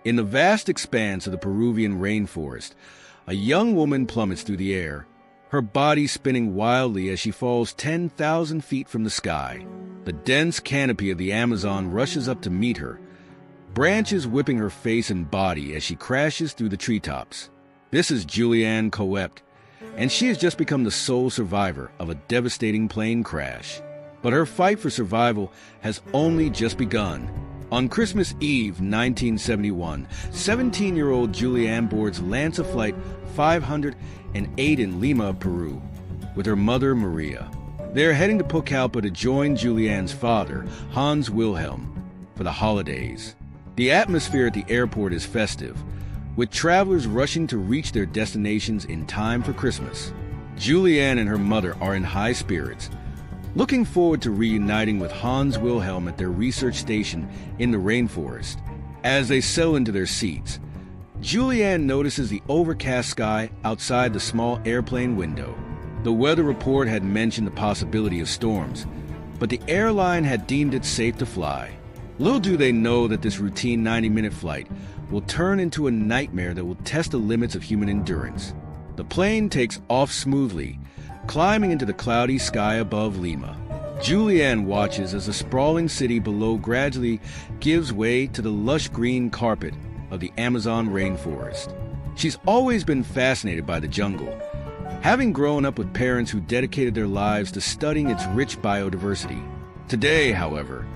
In the vast expanse of the Peruvian rainforest, a young woman plummets through the air, her body spinning wildly as she falls 10,000 feet from the sky. The dense canopy of the Amazon rushes up to meet her, branches whipping her face and body as she crashes through the treetops. This is Juliane Koepcke, and she has just become the sole survivor of a devastating plane crash. But her fight for survival has only just begun. On Christmas Eve 1971, 17-year-old Juliane boards Lanza Flight 508 in Lima, Peru, with her mother, Maria. They are heading to Koepcke to join Juliane's father, Hans Wilhelm, for the holidays. The atmosphere at the airport is festive, with travelers rushing to reach their destinations in time for Christmas. Juliane and her mother are in high spirits, looking forward to reuniting with Hans Wilhelm at their research station in the rainforest. As they settle into their seats, Juliane notices the overcast sky outside the small airplane window. The weather report had mentioned the possibility of storms, but the airline had deemed it safe to fly. Little do they know that this routine 90-minute flight will turn into a nightmare that will test the limits of human endurance. The plane takes off smoothly, climbing into the cloudy sky above Lima. Juliane watches as the sprawling city below gradually gives way to the lush green carpet of the Amazon rainforest. She's always been fascinated by the jungle, having grown up with parents who dedicated their lives to studying its rich biodiversity. Today, however,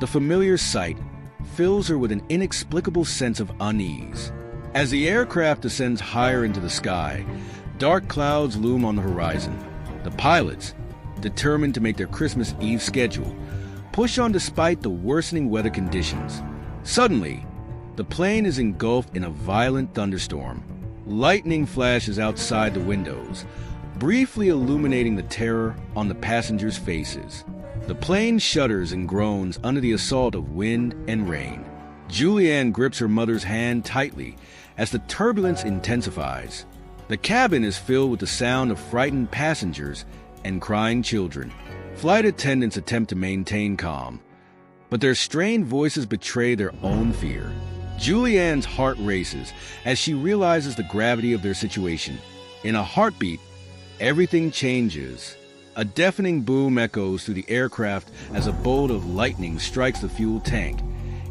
the familiar sight fills her with an inexplicable sense of unease. As the aircraft descends higher into the sky, dark clouds loom on the horizon. The pilots, determined to make their Christmas Eve schedule, push on despite the worsening weather conditions. Suddenly, the plane is engulfed in a violent thunderstorm. Lightning flashes outside the windows, briefly illuminating the terror on the passengers' faces. The plane shudders and groans under the assault of wind and rain. Juliane grips her mother's hand tightly as the turbulence intensifies. The cabin is filled with the sound of frightened passengers and crying children. Flight attendants attempt to maintain calm, but their strained voices betray their own fear. Juliane's heart races as she realizes the gravity of their situation. In a heartbeat, everything changes. A deafening boom echoes through the aircraft as a bolt of lightning strikes the fuel tank,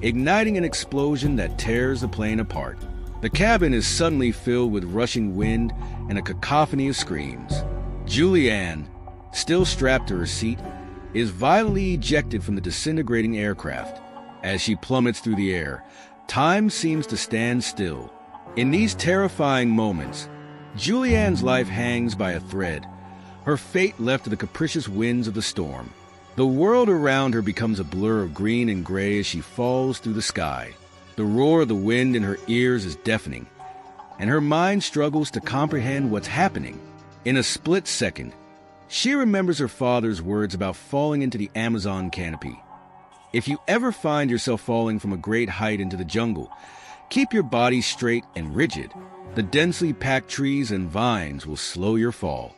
igniting an explosion that tears the plane apart. The cabin is suddenly filled with rushing wind and a cacophony of screams. Juliane, still strapped to her seat, is violently ejected from the disintegrating aircraft. As she plummets through the air, time seems to stand still. In these terrifying moments, Juliane's life hangs by a thread, her fate left to the capricious winds of the storm. The world around her becomes a blur of green and gray as she falls through the sky. The roar of the wind in her ears is deafening, and her mind struggles to comprehend what's happening. In a split second, she remembers her father's words about falling into the Amazon canopy. If you ever find yourself falling from a great height into the jungle, keep your body straight and rigid. The densely packed trees and vines will slow your fall.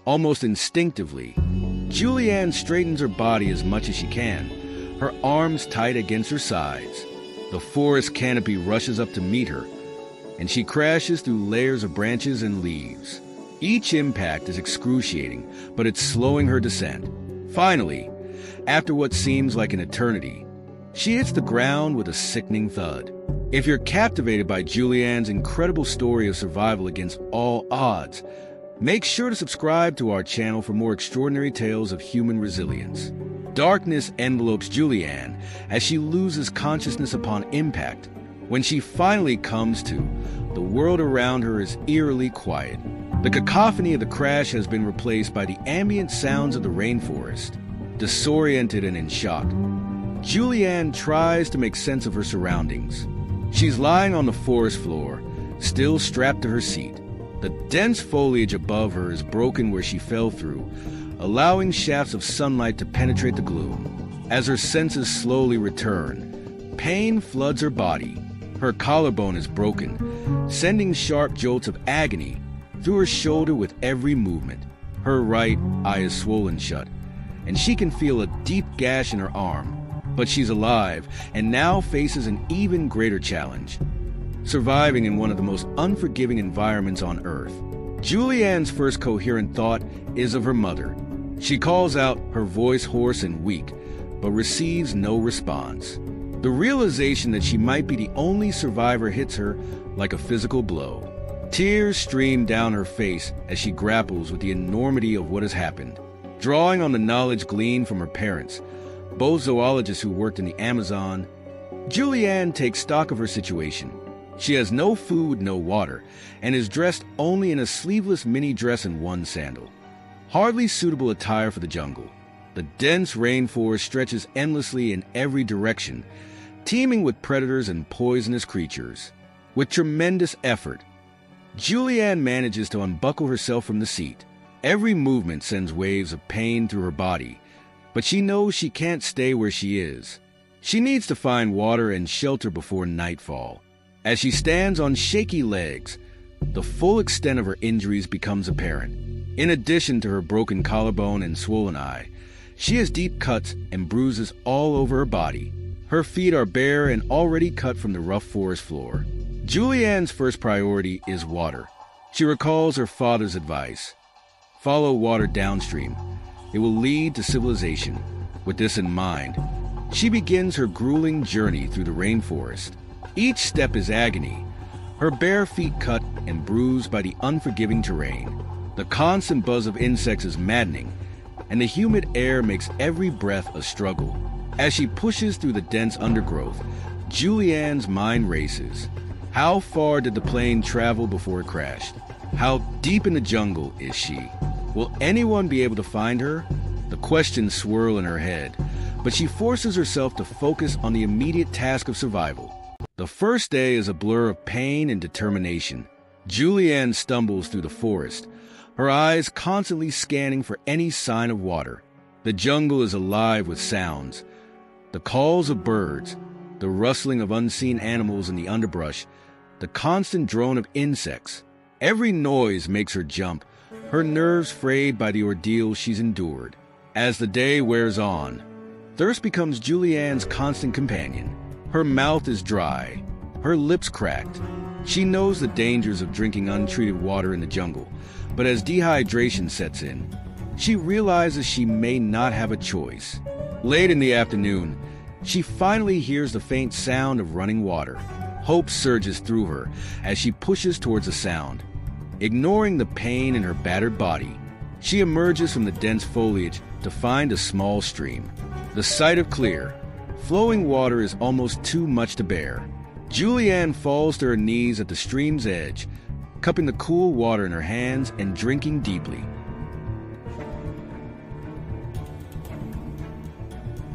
Almost instinctively, Juliane straightens her body as much as she can, her arms tight against her sides. The forest canopy rushes up to meet her, and she crashes through layers of branches and leaves. Each impact is excruciating, but it's slowing her descent. Finally, after what seems like an eternity, she hits the ground with a sickening thud. If you're captivated by Juliane's incredible story of survival against all odds, make sure to subscribe to our channel for more extraordinary tales of human resilience. Darkness envelopes Juliane as she loses consciousness upon impact. When she finally comes to, the world around her is eerily quiet. The cacophony of the crash has been replaced by the ambient sounds of the rainforest. Disoriented and in shock, Juliane tries to make sense of her surroundings. She's lying on the forest floor, still strapped to her seat. The dense foliage above her is broken where she fell through, allowing shafts of sunlight to penetrate the gloom. As her senses slowly return, pain floods her body. Her collarbone is broken, sending sharp jolts of agony through her shoulder with every movement. Her right eye is swollen shut, and she can feel a deep gash in her arm. But she's alive and now faces an even greater challenge. surviving in one of the most unforgiving environments on Earth. Juliane's first coherent thought is of her mother. She calls out, her voice hoarse and weak, but receives no response. The realization that she might be the only survivor hits her like a physical blow. Tears stream down her face as she grapples with the enormity of what has happened. Drawing on the knowledge gleaned from her parents, both zoologists who worked in the Amazon, Juliane takes stock of her situation. She has no food, no water, and is dressed only in a sleeveless mini dress and one sandal. Hardly suitable attire for the jungle. The dense rainforest stretches endlessly in every direction, teeming with predators and poisonous creatures. With tremendous effort, Juliane manages to unbuckle herself from the seat. Every movement sends waves of pain through her body, but she knows she can't stay where she is. She needs to find water and shelter before nightfall. As she stands on shaky legs, the full extent of her injuries becomes apparent. In addition to her broken collarbone and swollen eye, she has deep cuts and bruises all over her body. Her feet are bare and already cut from the rough forest floor. Juliane's first priority is water. She recalls her father's advice. Follow water downstream. It will lead to civilization. With this in mind, she begins her grueling journey through the rainforest. Each step is agony, her bare feet cut and bruised by the unforgiving terrain. The constant buzz of insects is maddening, and the humid air makes every breath a struggle. As she pushes through the dense undergrowth, Juliane's mind races. How far did the plane travel before it crashed? How deep in the jungle is she? Will anyone be able to find her? The questions swirl in her head, but she forces herself to focus on the immediate task of survival. The first day is a blur of pain and determination. Juliane stumbles through the forest, her eyes constantly scanning for any sign of water. The jungle is alive with sounds. The calls of birds, the rustling of unseen animals in the underbrush, the constant drone of insects. Every noise makes her jump, her nerves frayed by the ordeal she's endured. As the day wears on, thirst becomes Juliane's constant companion. Her mouth is dry, her lips cracked. She knows the dangers of drinking untreated water in the jungle, but as dehydration sets in, she realizes she may not have a choice. Late in the afternoon, she finally hears the faint sound of running water. Hope surges through her as she pushes towards the sound. Ignoring the pain in her battered body, she emerges from the dense foliage to find a small stream. The sight of clear, flowing water is almost too much to bear. Juliane falls to her knees at the stream's edge, cupping the cool water in her hands and drinking deeply.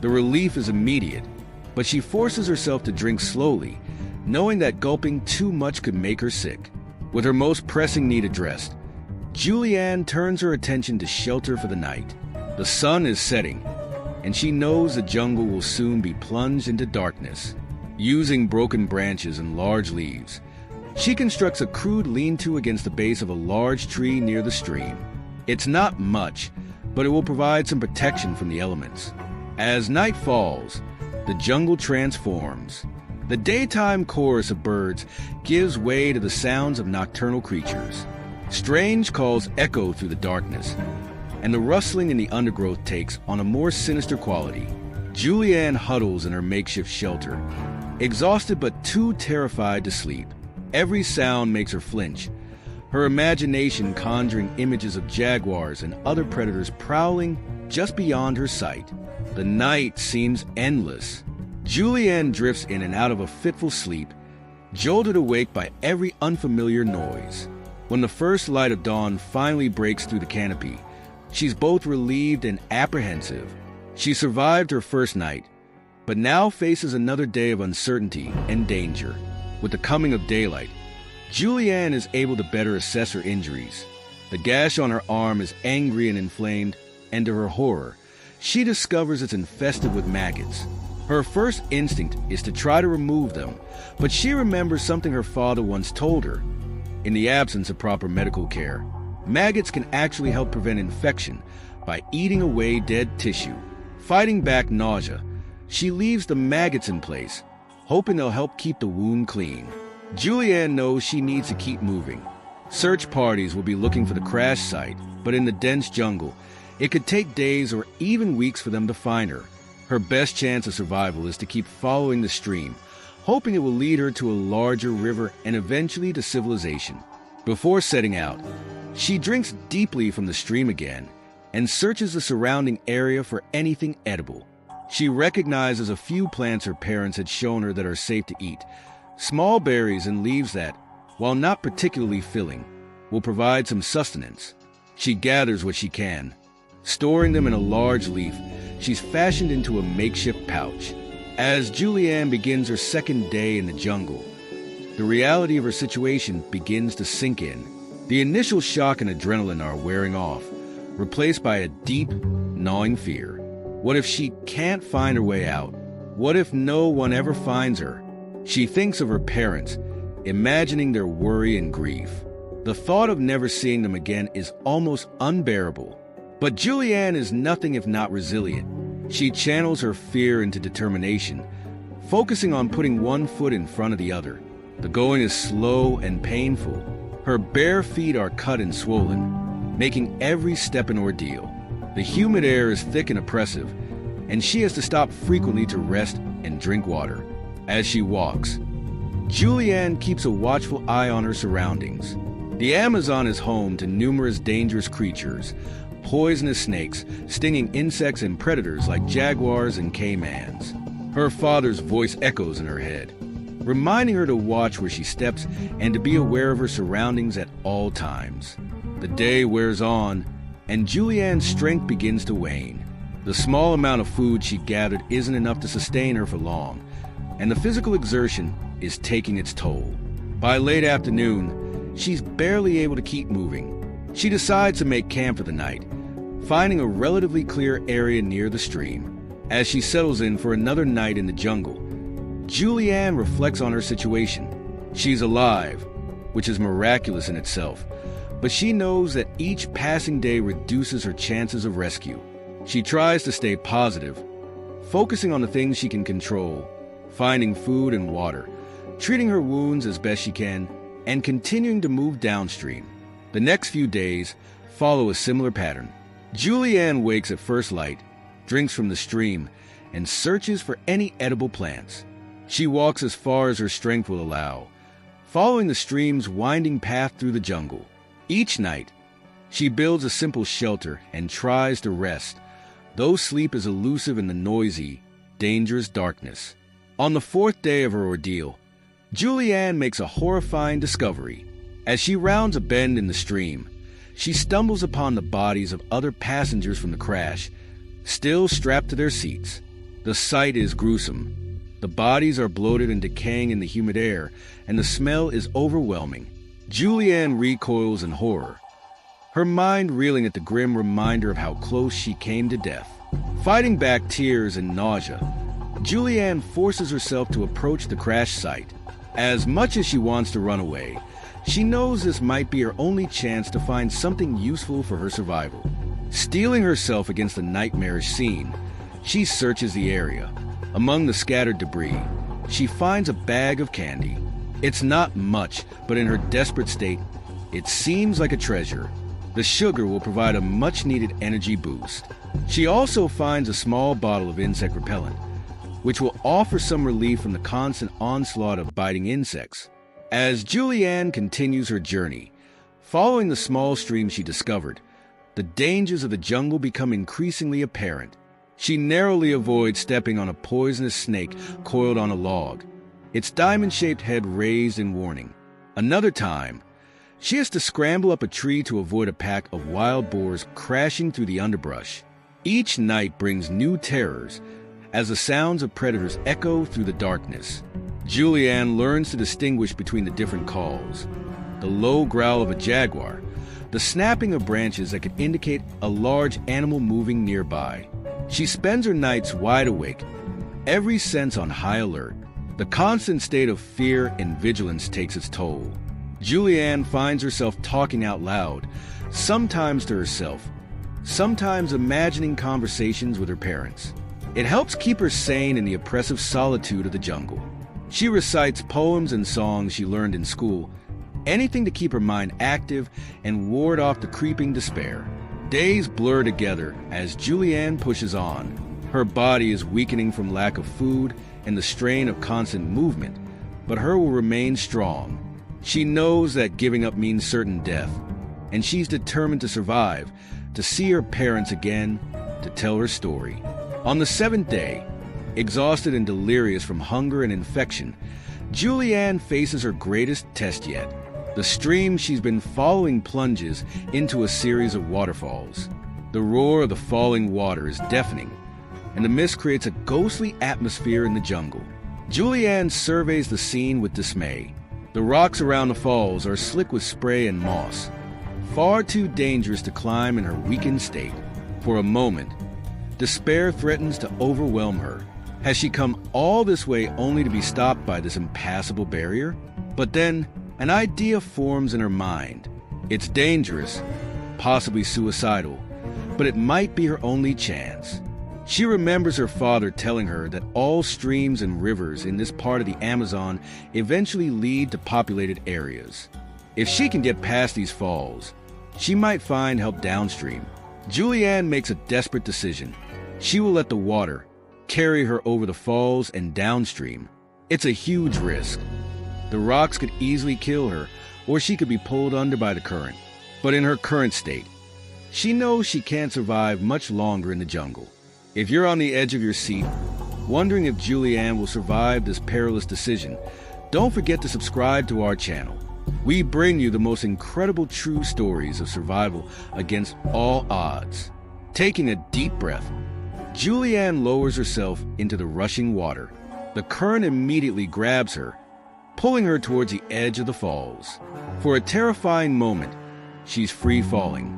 The relief is immediate, but she forces herself to drink slowly, knowing that gulping too much could make her sick. With her most pressing need addressed, Juliane turns her attention to shelter for the night. The sun is setting, and she knows the jungle will soon be plunged into darkness. Using broken branches and large leaves, she constructs a crude lean-to against the base of a large tree near the stream. It's not much, but it will provide some protection from the elements. As night falls, the jungle transforms. The daytime chorus of birds gives way to the sounds of nocturnal creatures. Strange calls echo through the darkness, and the rustling in the undergrowth takes on a more sinister quality. Juliane huddles in her makeshift shelter, exhausted but too terrified to sleep. Every sound makes her flinch, her imagination conjuring images of jaguars and other predators prowling just beyond her sight. The night seems endless. Juliane drifts in and out of a fitful sleep, jolted awake by every unfamiliar noise. When the first light of dawn finally breaks through the canopy, she's both relieved and apprehensive. She survived her first night, but now faces another day of uncertainty and danger. With the coming of daylight, Juliane is able to better assess her injuries. The gash on her arm is angry and inflamed, and to her horror, she discovers it's infested with maggots. Her first instinct is to try to remove them, but she remembers something her father once told her. In the absence of proper medical care, maggots can actually help prevent infection by eating away dead tissue. Fighting back nausea, she leaves the maggots in place, hoping they'll help keep the wound clean. Juliane knows she needs to keep moving. Search parties will be looking for the crash site, but in the dense jungle, it could take days or even weeks for them to find her. Her best chance of survival is to keep following the stream, hoping it will lead her to a larger river and eventually to civilization. Before setting out, she drinks deeply from the stream again and searches the surrounding area for anything edible. She recognizes a few plants her parents had shown her that are safe to eat, small berries and leaves that, while not particularly filling, will provide some sustenance. She gathers what she can. Storing them in a large leaf, she's fashioned into a makeshift pouch. As Juliane begins her second day in the jungle, the reality of her situation begins to sink in. The initial shock and adrenaline are wearing off, replaced by a deep, gnawing fear. What if she can't find her way out? What if no one ever finds her? She thinks of her parents, imagining their worry and grief. The thought of never seeing them again is almost unbearable. But Juliane is nothing if not resilient. She channels her fear into determination, focusing on putting one foot in front of the other. The going is slow and painful. Her bare feet are cut and swollen, making every step an ordeal. The humid air is thick and oppressive, and she has to stop frequently to rest and drink water. As she walks, Juliane keeps a watchful eye on her surroundings. The Amazon is home to numerous dangerous creatures, poisonous snakes, stinging insects, and predators like jaguars and caimans. Her father's voice echoes in her head, reminding her to watch where she steps and to be aware of her surroundings at all times. The day wears on, and Juliane's strength begins to wane. The small amount of food she gathered isn't enough to sustain her for long, and the physical exertion is taking its toll. By late afternoon, she's barely able to keep moving. She decides to make camp for the night, finding a relatively clear area near the stream. As she settles in for another night in the jungle, Juliane reflects on her situation. She's alive, which is miraculous in itself, but she knows that each passing day reduces her chances of rescue. She tries to stay positive, focusing on the things she can control, finding food and water, treating her wounds as best she can, and continuing to move downstream. The next few days follow a similar pattern. Juliane wakes at first light, drinks from the stream, and searches for any edible plants. She walks as far as her strength will allow, following the stream's winding path through the jungle. Each night, she builds a simple shelter and tries to rest, though sleep is elusive in the noisy, dangerous darkness. On the fourth day of her ordeal, Juliane makes a horrifying discovery. As she rounds a bend in the stream, she stumbles upon the bodies of other passengers from the crash, still strapped to their seats. The sight is gruesome. The bodies are bloated and decaying in the humid air, and the smell is overwhelming. Juliane recoils in horror, her mind reeling at the grim reminder of how close she came to death. Fighting back tears and nausea, Juliane forces herself to approach the crash site. As much as she wants to run away, she knows this might be her only chance to find something useful for her survival. Steeling herself against the nightmarish scene, she searches the area. Among the scattered debris, she finds a bag of candy. It's not much, but in her desperate state, it seems like a treasure. The sugar will provide a much-needed energy boost. She also finds a small bottle of insect repellent, which will offer some relief from the constant onslaught of biting insects. As Juliane continues her journey, following the small stream she discovered, the dangers of the jungle become increasingly apparent. She narrowly avoids stepping on a poisonous snake coiled on a log, its diamond-shaped head raised in warning. Another time, she has to scramble up a tree to avoid a pack of wild boars crashing through the underbrush. Each night brings new terrors as the sounds of predators echo through the darkness. Juliane learns to distinguish between the different calls: the low growl of a jaguar, the snapping of branches that could indicate a large animal moving nearby. She spends her nights wide awake, every sense on high alert. The constant state of fear and vigilance takes its toll. Juliane finds herself talking out loud, sometimes to herself, sometimes imagining conversations with her parents. It helps keep her sane in the oppressive solitude of the jungle. She recites poems and songs she learned in school, anything to keep her mind active and ward off the creeping despair. Days blur together as Juliane pushes on. Her body is weakening from lack of food and the strain of constant movement, but her will remain strong. She knows that giving up means certain death, and she's determined to survive, to see her parents again, to tell her story. On the seventh day, exhausted and delirious from hunger and infection, Juliane faces her greatest test yet. The stream she's been following plunges into a series of waterfalls. The roar of the falling water is deafening, and the mist creates a ghostly atmosphere in the jungle. Juliane surveys the scene with dismay. The rocks around the falls are slick with spray and moss, far too dangerous to climb in her weakened state. For a moment, despair threatens to overwhelm her. Has she come all this way only to be stopped by this impassable barrier? But then, an idea forms in her mind. It's dangerous, possibly suicidal, but it might be her only chance. She remembers her father telling her that all streams and rivers in this part of the Amazon eventually lead to populated areas. If she can get past these falls, she might find help downstream. Juliane makes a desperate decision. She will let the water carry her over the falls and downstream. It's a huge risk. The rocks could easily kill her, or she could be pulled under by the current. But in her current state, she knows she can't survive much longer in the jungle. If you're on the edge of your seat, wondering if Juliane will survive this perilous decision, don't forget to subscribe to our channel. We bring you the most incredible true stories of survival against all odds. Taking a deep breath, Juliane lowers herself into the rushing water. The current immediately grabs her, pulling her towards the edge of the falls. For a terrifying moment, she's free falling,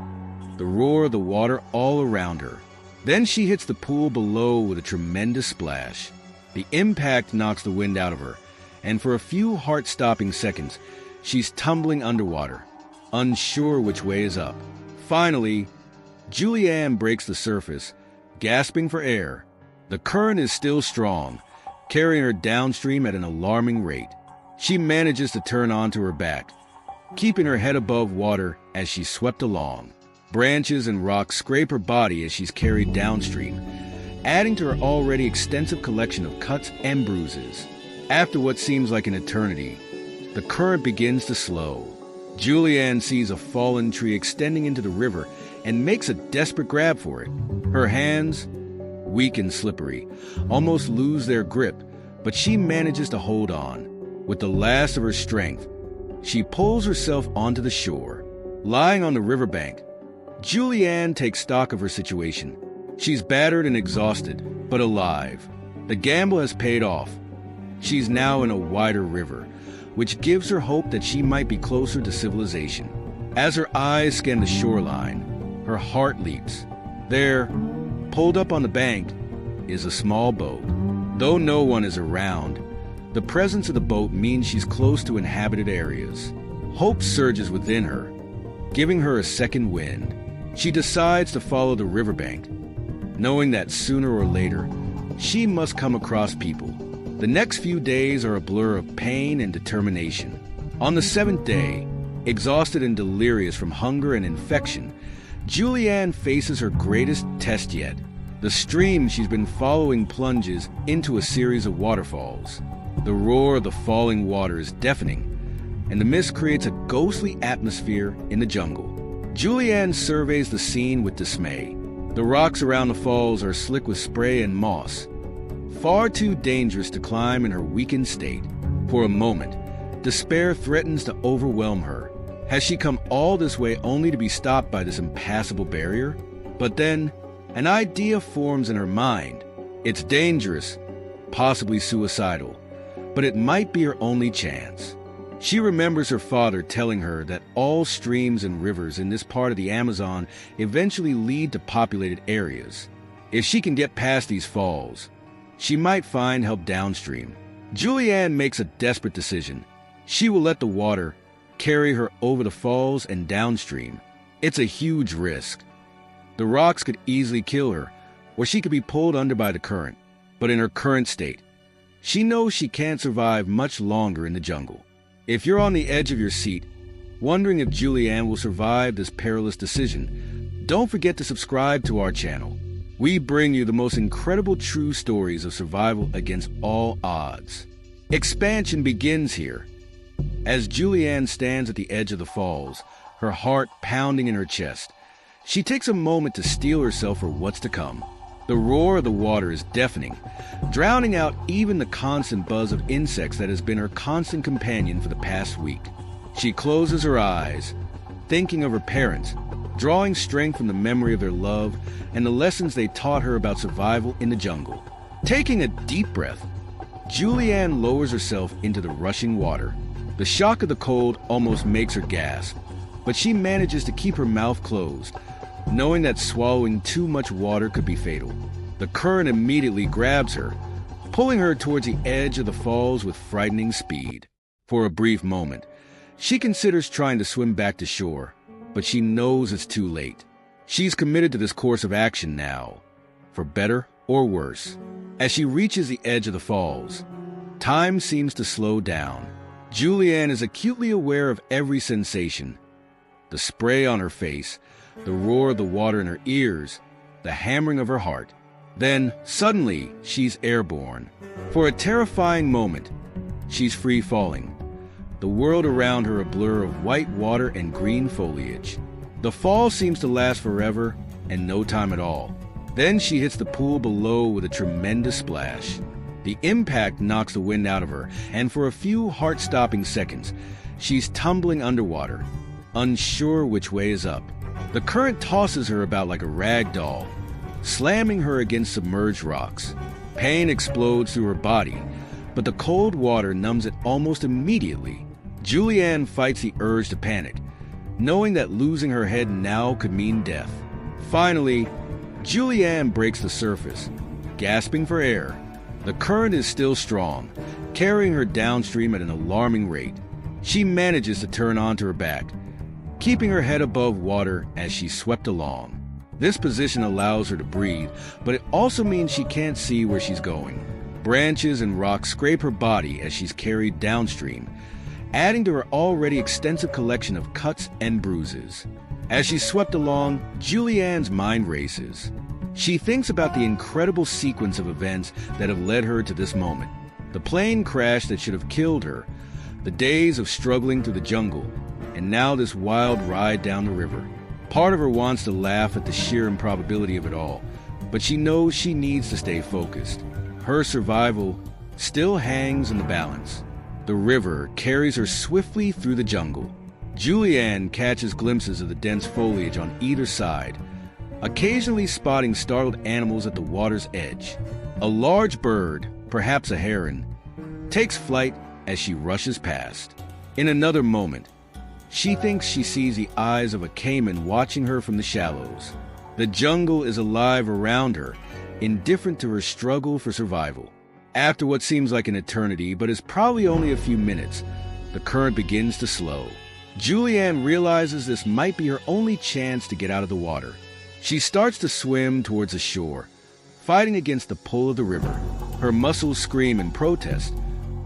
the roar of the water all around her. Then she hits the pool below with a tremendous splash. The impact knocks the wind out of her, and for a few heart-stopping seconds, she's tumbling underwater, unsure which way is up. Finally, Juliane breaks the surface, gasping for air. The current is still strong, carrying her downstream at an alarming rate. She manages to turn onto her back, keeping her head above water as she's swept along. Branches and rocks scrape her body as she's carried downstream, adding to her already extensive collection of cuts and bruises. After what seems like an eternity, the current begins to slow. Juliane sees a fallen tree extending into the river and makes a desperate grab for it. Her hands, weak and slippery, almost lose their grip, but she manages to hold on. With the last of her strength, she pulls herself onto the shore. Lying on the riverbank, Juliane takes stock of her situation. She's battered and exhausted, but alive. The gamble has paid off. She's now in a wider river, which gives her hope that she might be closer to civilization. As her eyes scan the shoreline, her heart leaps. There, pulled up on the bank, is a small boat. Though no one is around, the presence of the boat means she's close to inhabited areas. Hope surges within her, giving her a second wind. She decides to follow the riverbank, knowing that sooner or later, she must come across people. The next few days are a blur of pain and determination. On the seventh day, exhausted and delirious from hunger and infection, Juliane faces her greatest test yet. The stream she's been following plunges into a series of waterfalls. The roar of the falling water is deafening, and the mist creates a ghostly atmosphere in the jungle. Juliane surveys the scene with dismay. The rocks around the falls are slick with spray and moss, far too dangerous to climb in her weakened state. For a moment, despair threatens to overwhelm her. Has she come all this way only to be stopped by this impassable barrier? But then, an idea forms in her mind. It's dangerous, possibly suicidal, but it might be her only chance. She remembers her father telling her that all streams and rivers in this part of the Amazon eventually lead to populated areas. If she can get past these falls, she might find help downstream. Juliane makes a desperate decision. She will let the water carry her over the falls and downstream. It's a huge risk. The rocks could easily kill her, or she could be pulled under by the current. But in her current state, She knows she can't survive much longer in the jungle. If you're on the edge of your seat, wondering if Juliane will survive this perilous decision, don't forget to subscribe to our channel. We bring you the most incredible true stories of survival against all odds. Expansion begins here. As Juliane stands at the edge of the falls, her heart pounding in her chest, she takes a moment to steel herself for what's to come. The roar of the water is deafening, drowning out even the constant buzz of insects that has been her constant companion for the past week. She closes her eyes, thinking of her parents, drawing strength from the memory of their love and the lessons they taught her about survival in the jungle. Taking a deep breath, Juliane lowers herself into the rushing water. The shock of the cold almost makes her gasp, but she manages to keep her mouth closed, knowing that swallowing too much water could be fatal. The current immediately grabs her, pulling her towards the edge of the falls with frightening speed. For a brief moment, she considers trying to swim back to shore, but she knows it's too late. She's committed to this course of action now, for better or worse. As she reaches the edge of the falls, time seems to slow down. Juliane is acutely aware of every sensation. The spray on her face, the roar of the water in her ears, the hammering of her heart. Then, suddenly, she's airborne. For a terrifying moment, she's free falling. The world around her a blur of white water and green foliage. The fall seems to last forever and no time at all. Then she hits the pool below with a tremendous splash. The impact knocks the wind out of her, and for a few heart-stopping seconds, she's tumbling underwater, unsure which way is up. The current tosses her about like a rag doll, slamming her against submerged rocks. Pain explodes through her body, but the cold water numbs it almost immediately. Juliane fights the urge to panic, knowing that losing her head now could mean death. Finally, Juliane breaks the surface, gasping for air. The current is still strong, carrying her downstream at an alarming rate. She manages to turn onto her back, keeping her head above water as she's swept along. This position allows her to breathe, but it also means she can't see where she's going. Branches and rocks scrape her body as she's carried downstream, adding to her already extensive collection of cuts and bruises. As she's swept along, Juliane's mind races. She thinks about the incredible sequence of events that have led her to this moment. The plane crash that should have killed her, the days of struggling through the jungle, and now this wild ride down the river. Part of her wants to laugh at the sheer improbability of it all, but she knows she needs to stay focused. Her survival still hangs in the balance. The river carries her swiftly through the jungle. Juliane catches glimpses of the dense foliage on either side, occasionally spotting startled animals at the water's edge. A large bird, perhaps a heron, takes flight as she rushes past. In another moment, she thinks she sees the eyes of a caiman watching her from the shallows. The jungle is alive around her, indifferent to her struggle for survival. After what seems like an eternity, but is probably only a few minutes, the current begins to slow. Juliane realizes this might be her only chance to get out of the water. She starts to swim towards the shore, fighting against the pull of the river. Her muscles scream in protest,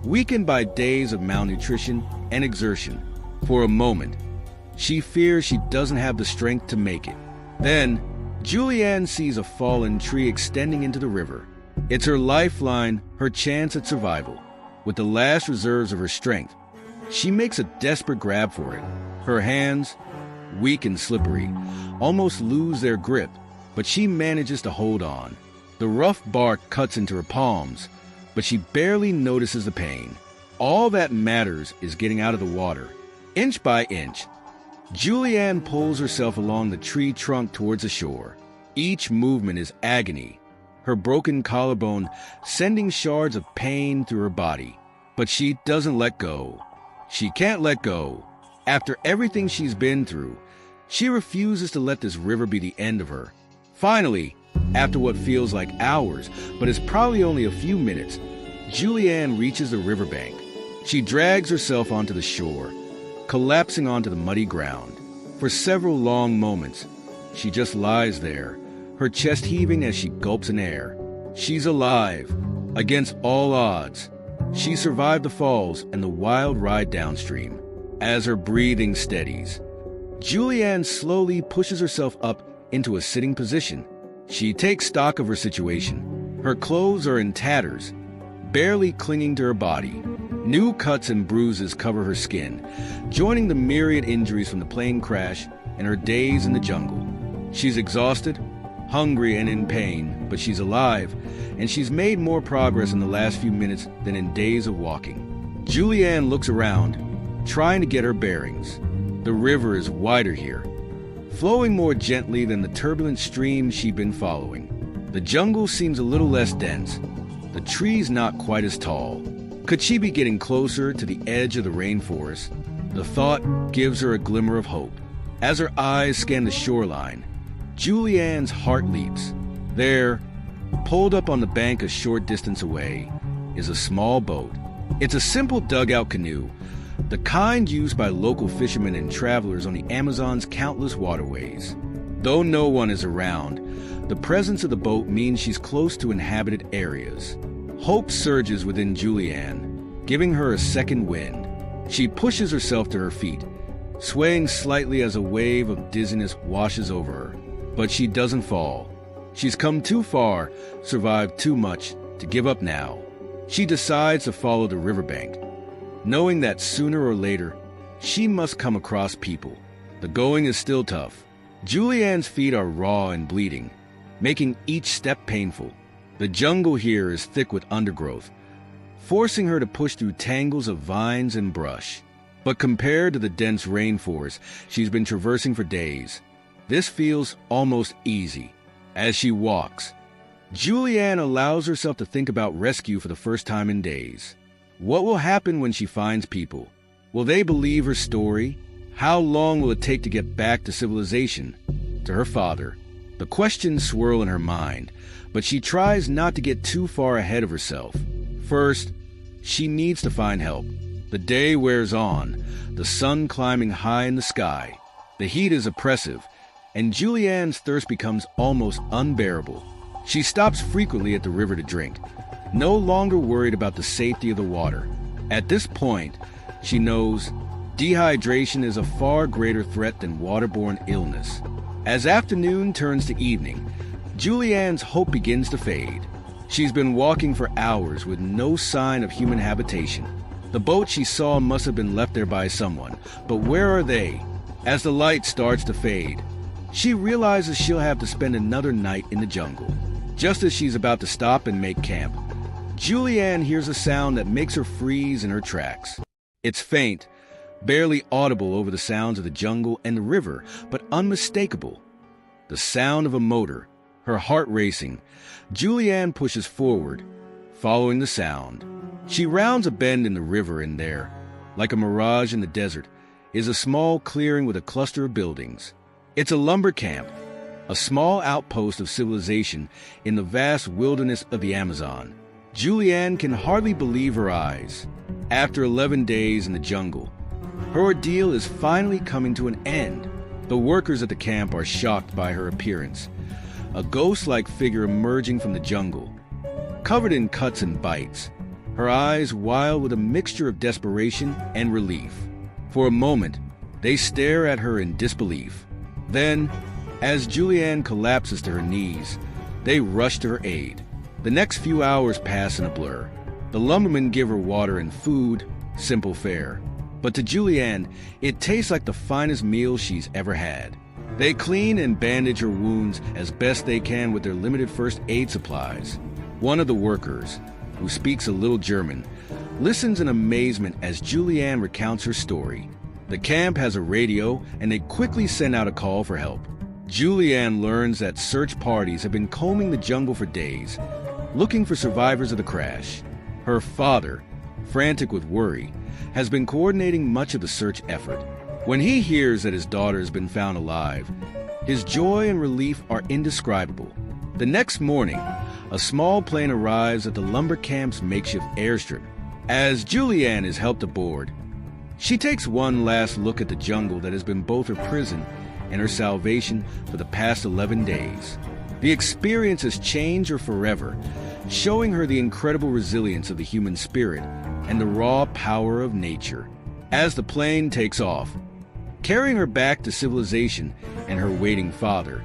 weakened by days of malnutrition and exertion. For a moment, she fears she doesn't have the strength to make it. Then, Juliane sees a fallen tree extending into the river. It's her lifeline, her chance at survival. With the last reserves of her strength, she makes a desperate grab for it. Her hands, weak and slippery, almost lose their grip, but she manages to hold on. The rough bark cuts into her palms, but she barely notices the pain. All that matters is getting out of the water. Inch by inch, Juliane pulls herself along the tree trunk towards the shore. Each movement is agony, her broken collarbone sending shards of pain through her body. But she doesn't let go. She can't let go. After everything she's been through, she refuses to let this river be the end of her. Finally, after what feels like hours, but is probably only a few minutes, Juliane reaches the riverbank. She drags herself onto the shore, collapsing onto the muddy ground. For several long moments, she just lies there, her chest heaving as she gulps in air. She's alive, Against all odds, she survived the falls and the wild ride downstream. As her breathing steadies, Juliane slowly pushes herself up into a sitting position. She takes stock of her situation. Her clothes are in tatters, barely clinging to her body. New cuts and bruises cover her skin, joining the myriad injuries from the plane crash and her days in the jungle. She's exhausted, hungry, and in pain, but she's alive, and she's made more progress in the last few minutes than in days of walking. Juliane looks around, trying to get her bearings. The river is wider here, flowing more gently than the turbulent stream she'd been following. The jungle seems a little less dense, the trees not quite as tall. Could she be getting closer to the edge of the rainforest? The thought gives her a glimmer of hope. As her eyes scan the shoreline, Juliane's heart leaps. There, pulled up on the bank a short distance away, is a small boat. It's a simple dugout canoe, the kind used by local fishermen and travelers on the Amazon's countless waterways. Though no one is around, the presence of the boat means she's close to inhabited areas. Hope surges within Juliane, giving her a second wind. She pushes herself to her feet, swaying slightly as a wave of dizziness washes over her. But she doesn't fall. She's come too far, survived too much, to give up now. She decides to follow the riverbank, knowing that sooner or later, she must come across people. The going is still tough. Juliane's feet are raw and bleeding, making each step painful. The jungle here is thick with undergrowth, forcing her to push through tangles of vines and brush. But compared to the dense rainforest she's been traversing for days, this feels almost easy. As she walks, Juliane allows herself to think about rescue for the first time in days. What will happen when she finds people? Will they believe her story? How long will it take to get back to civilization, to her father? The questions swirl in her mind, but she tries not to get too far ahead of herself. First, she needs to find help. The day wears on, the sun climbing high in the sky. The heat is oppressive, and Juliane's thirst becomes almost unbearable. She stops frequently at the river to drink, no longer worried about the safety of the water. At this point, she knows dehydration is a far greater threat than waterborne illness. As afternoon turns to evening, Juliane's hope begins to fade. She's been walking for hours with no sign of human habitation. The boat she saw must have been left there by someone, but where are they? As the light starts to fade, she realizes she'll have to spend another night in the jungle. Just as she's about to stop and make camp, Juliane hears a sound that makes her freeze in her tracks. It's faint, barely audible over the sounds of the jungle and the river, but unmistakable. The sound of a motor. Her heart racing, Juliane pushes forward, following the sound. She rounds a bend in the river, and there, like a mirage in the desert, is a small clearing with a cluster of buildings. It's a lumber camp, a small outpost of civilization in the vast wilderness of the Amazon. Juliane can hardly believe her eyes. After 11 days in the jungle, her ordeal is finally coming to an end. The workers at the camp are shocked by her appearance, a ghost-like figure emerging from the jungle, covered in cuts and bites, her eyes wild with a mixture of desperation and relief. For a moment, they stare at her in disbelief. Then, as Juliane collapses to her knees, they rush to her aid. The next few hours pass in a blur. The lumbermen give her water and food, simple fare. But to Juliane, it tastes like the finest meal she's ever had. They clean and bandage her wounds as best they can with their limited first aid supplies. One of the workers, who speaks a little German, listens in amazement as Juliane recounts her story. The camp has a radio, and they quickly send out a call for help. Juliane learns that search parties have been combing the jungle for days, looking for survivors of the crash. Her father, frantic with worry, has been coordinating much of the search effort. When he hears that his daughter has been found alive, his joy and relief are indescribable. The next morning, a small plane arrives at the lumber camp's makeshift airstrip. As Juliane is helped aboard, she takes one last look at the jungle that has been both her prison and her salvation for the past 11 days. The experience has changed her forever, showing her the incredible resilience of the human spirit and the raw power of nature. As the plane takes off, carrying her back to civilization and her waiting father,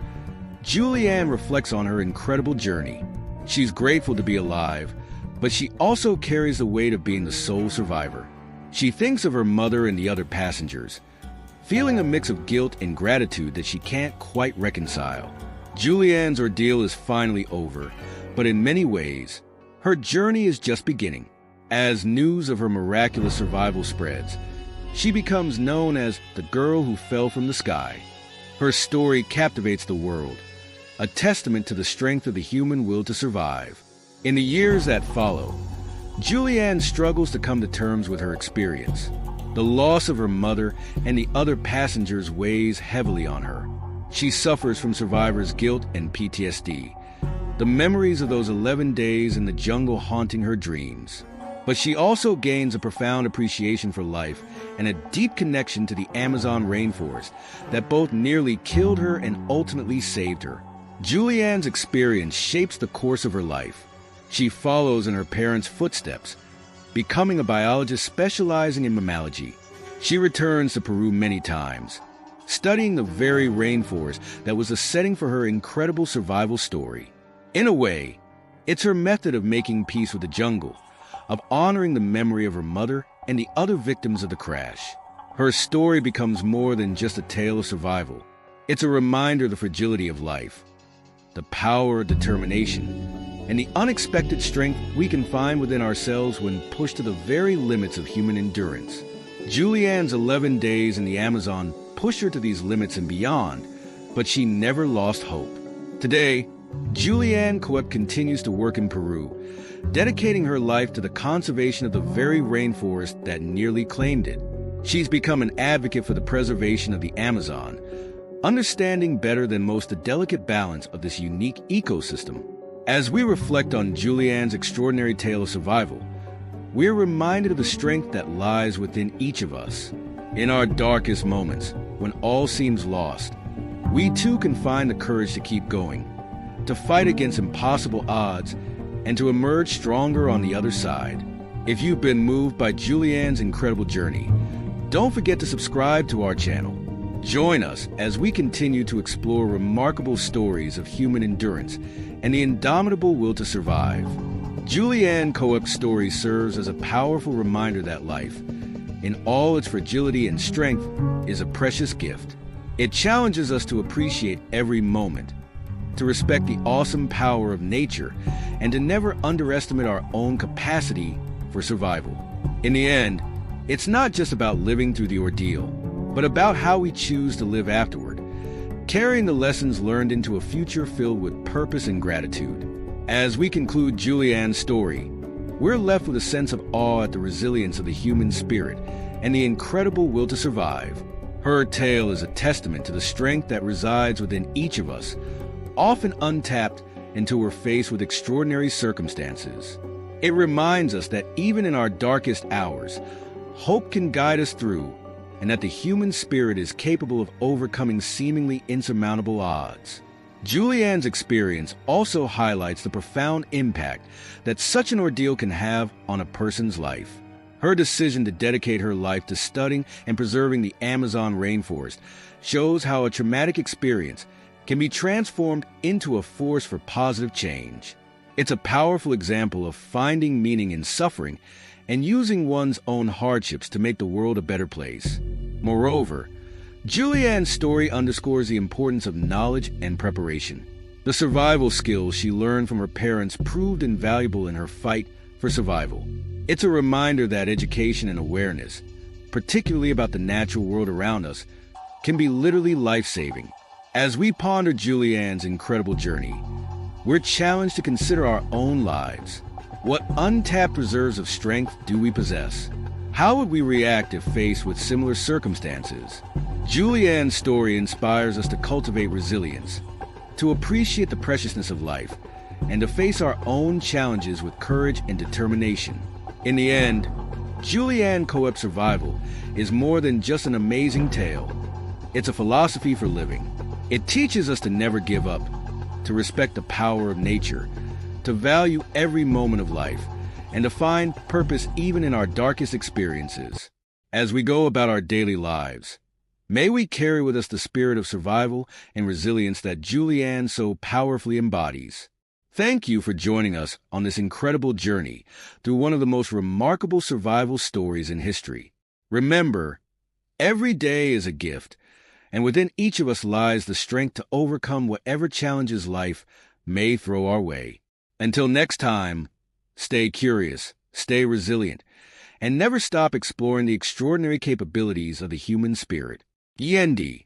Juliane reflects on her incredible journey. She's grateful to be alive, but she also carries the weight of being the sole survivor. She thinks of her mother and the other passengers, feeling a mix of guilt and gratitude that she can't quite reconcile. Juliane's ordeal is finally over, but in many ways, her journey is just beginning. As news of her miraculous survival spreads, she becomes known as the girl who fell from the sky. Her story captivates the world, a testament to the strength of the human will to survive. In the years that follow, Juliane struggles to come to terms with her experience. The loss of her mother and the other passengers weighs heavily on her. She suffers from survivor's guilt and PTSD, the memories of those 11 days in the jungle haunting her dreams. But she also gains a profound appreciation for life and a deep connection to the Amazon rainforest that both nearly killed her and ultimately saved her. Juliane's experience shapes the course of her life. She follows in her parents' footsteps, becoming a biologist specializing in mammalogy. She returns to Peru many times, studying the very rainforest that was the setting for her incredible survival story. In a way, it's her method of making peace with the jungle, of honoring the memory of her mother and the other victims of the crash. Her story becomes more than just a tale of survival. It's a reminder of the fragility of life, the power of determination, and the unexpected strength we can find within ourselves when pushed to the very limits of human endurance. Juliane's 11 days in the Amazon pushed her to these limits and beyond, but she never lost hope. Today, Juliane Koepcke continues to work in Peru, dedicating her life to the conservation of the very rainforest that nearly claimed it. She's become an advocate for the preservation of the Amazon, understanding better than most the delicate balance of this unique ecosystem. As we reflect on Juliane's extraordinary tale of survival, we're reminded of the strength that lies within each of us. In our darkest moments, when all seems lost, we too can find the courage to keep going, to fight against impossible odds, and to emerge stronger on the other side. If you've been moved by Juliane's incredible journey, don't forget to subscribe to our channel. Join us as we continue to explore remarkable stories of human endurance and the indomitable will to survive. Juliane Koepcke's story serves as a powerful reminder that life, in all its fragility and strength, is a precious gift. It challenges us to appreciate every moment, to respect the awesome power of nature, and to never underestimate our own capacity for survival. In the end, it's not just about living through the ordeal, but about how we choose to live afterward, carrying the lessons learned into a future filled with purpose and gratitude. As we conclude Juliane's story, we're left with a sense of awe at the resilience of the human spirit and the incredible will to survive. Her tale is a testament to the strength that resides within each of us, often untapped until we're faced with extraordinary circumstances. It reminds us that even in our darkest hours, hope can guide us through, and that the human spirit is capable of overcoming seemingly insurmountable odds. Juliane's experience also highlights the profound impact that such an ordeal can have on a person's life. Her decision to dedicate her life to studying and preserving the Amazon rainforest shows how a traumatic experience can be transformed into a force for positive change. It's a powerful example of finding meaning in suffering and using one's own hardships to make the world a better place. Moreover, Juliane's story underscores the importance of knowledge and preparation. The survival skills she learned from her parents proved invaluable in her fight for survival. It's a reminder that education and awareness, particularly about the natural world around us, can be literally life-saving. As we ponder Juliane's incredible journey, we're challenged to consider our own lives. What untapped reserves of strength do we possess? How would we react if faced with similar circumstances? Juliane's story inspires us to cultivate resilience, to appreciate the preciousness of life, and to face our own challenges with courage and determination. In the end, Juliane Koepcke's survival is more than just an amazing tale. It's a philosophy for living. It teaches us to never give up, to respect the power of nature, to value every moment of life, and to find purpose even in our darkest experiences. As we go about our daily lives, may we carry with us the spirit of survival and resilience that Juliane so powerfully embodies. Thank you for joining us on this incredible journey through one of the most remarkable survival stories in history. Remember, every day is a gift, and within each of us lies the strength to overcome whatever challenges life may throw our way. Until next time, stay curious, stay resilient, and never stop exploring the extraordinary capabilities of the human spirit. Yendi.